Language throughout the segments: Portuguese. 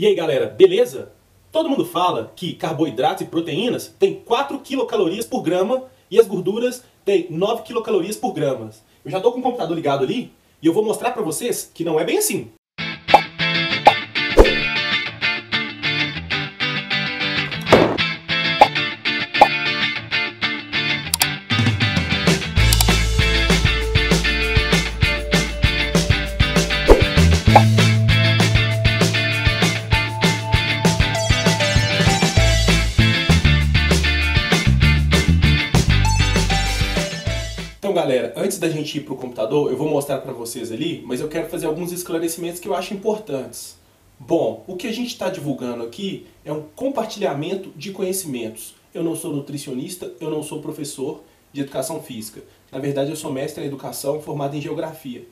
E aí galera, beleza? Todo mundo fala que carboidratos e proteínas têm 4 quilocalorias por grama e as gorduras têm 9 quilocalorias por grama. Eu já estou com o computador ligado ali e eu vou mostrar para vocês que não é bem assim. Então galera, antes da gente ir para o computador, eu vou mostrar para vocês ali, mas eu quero fazer alguns esclarecimentos que eu acho importantes. Bom, o que a gente está divulgando aqui é um compartilhamento de conhecimentos. Eu não sou nutricionista, eu não sou professor de educação física. Na verdade, eu sou mestre em educação formado em geografia.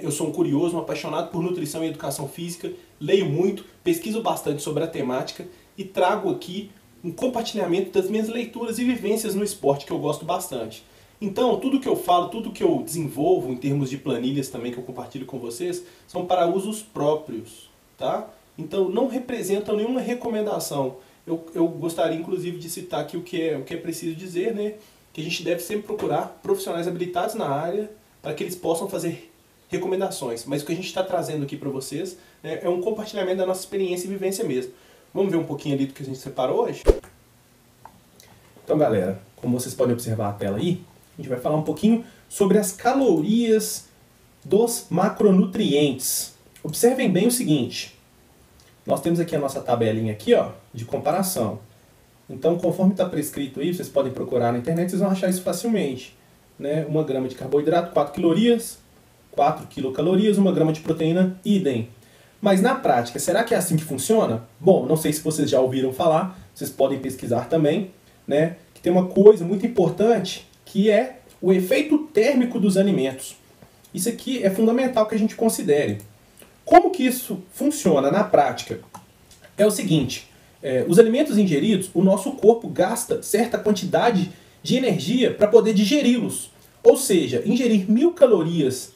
Eu sou um curioso, um apaixonado por nutrição e educação física, leio muito, pesquiso bastante sobre a temática e trago aqui um compartilhamento das minhas leituras e vivências no esporte que eu gosto bastante. Então, tudo que eu falo, tudo que eu desenvolvo em termos de planilhas também que eu compartilho com vocês, são para usos próprios, tá? Então, não representam nenhuma recomendação. Eu gostaria, inclusive, de citar aqui o que é preciso dizer, né? Que a gente deve sempre procurar profissionais habilitados na área para que eles possam fazer recomendações. Mas o que a gente está trazendo aqui para vocês, né, é um compartilhamento da nossa experiência e vivência mesmo. Vamos ver um pouquinho ali do que a gente separou hoje? Então, galera, como vocês podem observar a tela aí, a gente vai falar um pouquinho sobre as calorias dos macronutrientes. Observem bem o seguinte. Nós temos aqui a nossa tabelinha aqui, ó, de comparação. Então, conforme está prescrito aí, vocês podem procurar na internet, vocês vão achar isso facilmente. 1 grama de carboidrato, 4 calorias, 4 quilocalorias, 1 grama de proteína, idem. Mas na prática, será que é assim que funciona? Bom, não sei se vocês já ouviram falar, vocês podem pesquisar também, que tem uma coisa muito importante, que é o efeito térmico dos alimentos. Isso aqui é fundamental que a gente considere. Como que isso funciona na prática? É o seguinte, os alimentos ingeridos, o nosso corpo gasta certa quantidade de energia para poder digeri-los. Ou seja, ingerir 1000 calorias,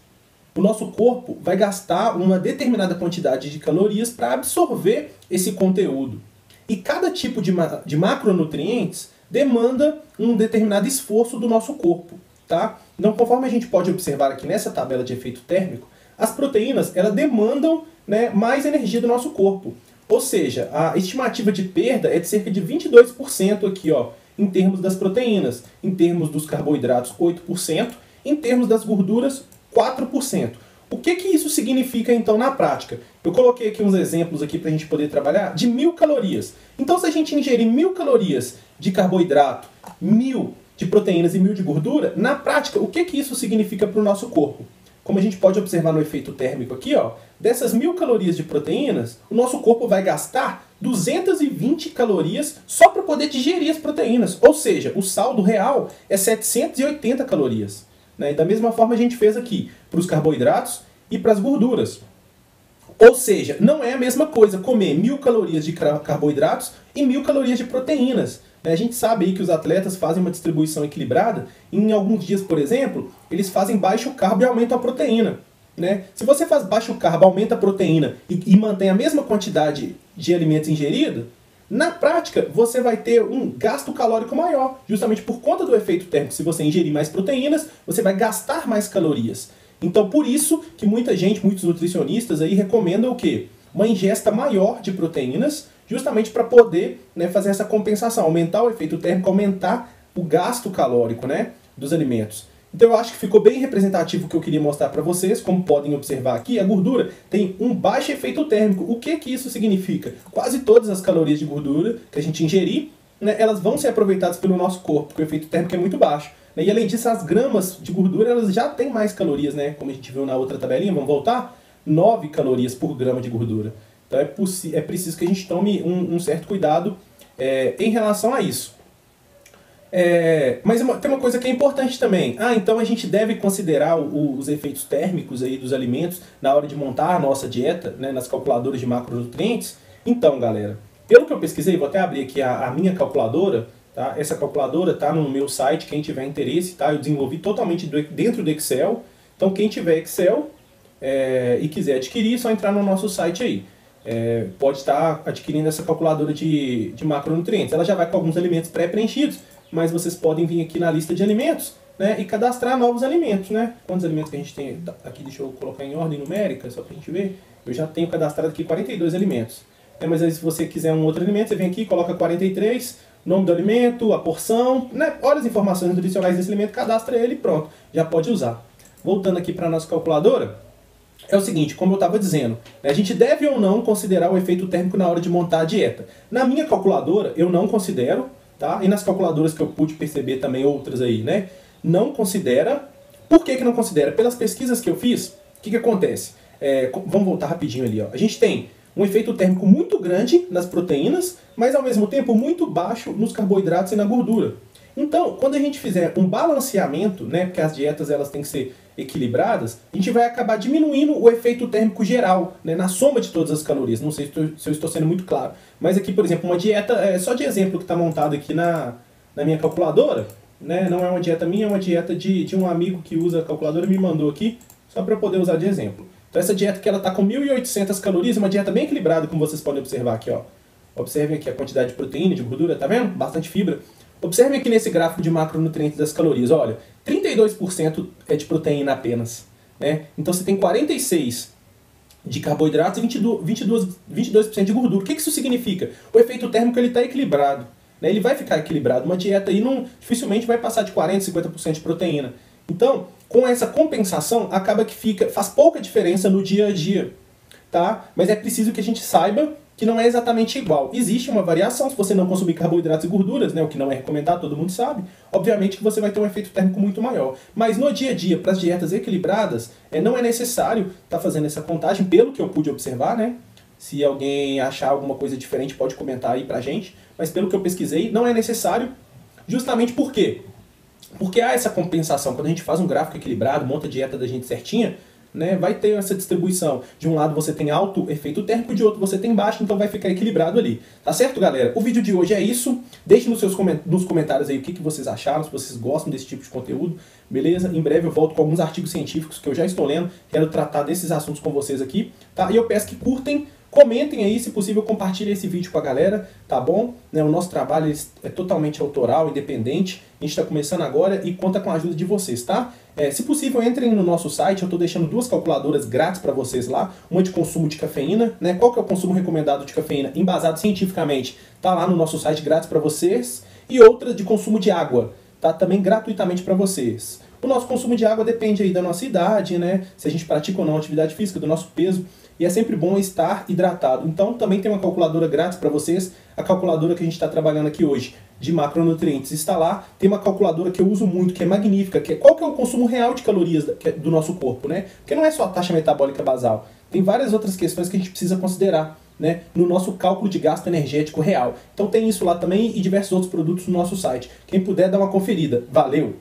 o nosso corpo vai gastar uma determinada quantidade de calorias para absorver esse conteúdo. E cada tipo de macronutrientes demanda um determinado esforço do nosso corpo, tá? Então, conforme a gente pode observar aqui nessa tabela de efeito térmico, as proteínas elas demandam, mais energia do nosso corpo. Ou seja, a estimativa de perda é de cerca de 22% aqui, ó, em termos das proteínas, em termos dos carboidratos 8%, em termos das gorduras 4%. O que isso significa então na prática? Eu coloquei aqui uns exemplos aqui para a gente poder trabalhar de 1000 calorias. Então, se a gente ingerir 1000 calorias de carboidrato, 1000 de proteínas e 1000 de gordura, na prática, o que isso significa para o nosso corpo? Como a gente pode observar no efeito térmico aqui, ó, dessas 1000 calorias de proteínas, o nosso corpo vai gastar 220 calorias só para poder digerir as proteínas. Ou seja, o saldo real é 780 calorias. E da mesma forma a gente fez aqui para os carboidratos e para as gorduras. Ou seja, não é a mesma coisa comer 1000 calorias de carboidratos e 1000 calorias de proteínas. A gente sabe aí que os atletas fazem uma distribuição equilibrada e em alguns dias, por exemplo, eles fazem baixo carbo e aumentam a proteína. Se você faz baixo carbo, aumenta a proteína e mantém a mesma quantidade de alimentos ingeridos, na prática você vai ter um gasto calórico maior, justamente por conta do efeito térmico. Se você ingerir mais proteínas, você vai gastar mais calorias. Então, por isso que muita gente, muitos nutricionistas aí recomendam o quê? Uma ingesta maior de proteínas, justamente para poder fazer essa compensação, aumentar o efeito térmico, aumentar o gasto calórico dos alimentos. Então eu acho que ficou bem representativo o que eu queria mostrar para vocês. Como podem observar aqui, a gordura tem um baixo efeito térmico. O que isso significa? Quase todas as calorias de gordura que a gente ingerir, elas vão ser aproveitadas pelo nosso corpo, porque o efeito térmico é muito baixo. E além disso, as gramas de gordura elas já têm mais calorias, como a gente viu na outra tabelinha, vamos voltar? 9 calorias por grama de gordura. Então é preciso que a gente tome um certo cuidado em relação a isso. Mas tem uma coisa que é importante também. Então a gente deve considerar os efeitos térmicos aí dos alimentos na hora de montar a nossa dieta, nas calculadoras de macronutrientes. Então, galera, pelo que eu pesquisei, vou até abrir aqui a minha calculadora. Tá? Essa calculadora está no meu site, quem tiver interesse, tá? Eu desenvolvi totalmente dentro do Excel. Então quem tiver Excel e quiser adquirir, é só entrar no nosso site aí. pode estar adquirindo essa calculadora de macronutrientes. Ela já vai com alguns alimentos pré-preenchidos, mas vocês podem vir aqui na lista de alimentos, né, e cadastrar novos alimentos, né? Quantos alimentos que a gente tem aqui? Deixa eu colocar em ordem numérica, só pra gente ver. Eu já tenho cadastrado aqui 42 alimentos. Mas aí, se você quiser um outro alimento, você vem aqui, coloca 43, nome do alimento, a porção, né? Olha as informações nutricionais desse alimento, cadastra ele e pronto, já pode usar. Voltando aqui para a nossa calculadora, é o seguinte, como eu estava dizendo, a gente deve ou não considerar o efeito térmico na hora de montar a dieta. Na minha calculadora, eu não considero, tá? E nas calculadoras que eu pude perceber também, outras aí, né? Não considera. Por que não considera? Pelas pesquisas que eu fiz, o que acontece? Vamos voltar rapidinho ali, ó. A gente tem um efeito térmico muito grande nas proteínas, mas ao mesmo tempo muito baixo nos carboidratos e na gordura. Então, quando a gente fizer um balanceamento, né, porque as dietas elas têm que ser equilibradas, a gente vai acabar diminuindo o efeito térmico geral, né, na soma de todas as calorias. Não sei se eu estou sendo muito claro. Mas aqui, por exemplo, uma dieta, só de exemplo que está montada aqui na minha calculadora, né, não é uma dieta minha, é uma dieta de um amigo que usa a calculadora e me mandou aqui, só para eu poder usar de exemplo. Então essa dieta que ela está com 1.800 calorias, é uma dieta bem equilibrada, como vocês podem observar aqui, ó. Observem aqui a quantidade de proteína, de gordura, tá vendo? Bastante fibra. Observem aqui nesse gráfico de macronutrientes das calorias, olha, 32% é de proteína apenas, né? Então você tem 46% de carboidratos e 22% de gordura. O que isso significa? O efeito térmico ele está equilibrado, né? Ele vai ficar equilibrado. Uma dieta aí dificilmente vai passar de 40%, 50% de proteína. Então, com essa compensação, acaba que faz pouca diferença no dia a dia, tá? Mas é preciso que a gente saiba que não é exatamente igual. Existe uma variação, se você não consumir carboidratos e gorduras, né, o que não é recomendado, todo mundo sabe, obviamente que você vai ter um efeito térmico muito maior. Mas no dia a dia, para as dietas equilibradas, não é necessário estar fazendo essa contagem, pelo que eu pude observar, né? Se alguém achar alguma coisa diferente, pode comentar aí pra gente, mas pelo que eu pesquisei, não é necessário, justamente por quê? Porque há essa compensação. Quando a gente faz um gráfico equilibrado, monta a dieta da gente certinha, né, vai ter essa distribuição. De um lado você tem alto efeito térmico, de outro você tem baixo, então vai ficar equilibrado ali. Tá certo, galera? O vídeo de hoje é isso. Deixe nos comentários aí o que vocês acharam, se vocês gostam desse tipo de conteúdo, beleza? Em breve eu volto com alguns artigos científicos que eu já estou lendo, quero tratar desses assuntos com vocês aqui, tá? E eu peço que curtem, comentem aí, se possível, compartilhem esse vídeo com a galera, tá bom? O nosso trabalho é totalmente autoral, independente. A gente está começando agora e conta com a ajuda de vocês, tá? Se possível, entrem no nosso site, eu estou deixando 2 calculadoras grátis para vocês lá. Uma de consumo de cafeína, né? Qual que é o consumo recomendado de cafeína? Embasado cientificamente, tá lá no nosso site grátis para vocês. E outra de consumo de água, tá? Também gratuitamente para vocês. O nosso consumo de água depende aí da nossa idade, né? Se a gente pratica ou não atividade física, do nosso peso. E é sempre bom estar hidratado. Então também tem uma calculadora grátis para vocês. A calculadora que a gente está trabalhando aqui hoje de macronutrientes está lá. Tem uma calculadora que eu uso muito, que é magnífica, que é qual que é o consumo real de calorias do nosso corpo, né? Porque não é só a taxa metabólica basal. Tem várias outras questões que a gente precisa considerar, né, no nosso cálculo de gasto energético real. Então tem isso lá também e diversos outros produtos no nosso site. Quem puder, dá uma conferida. Valeu!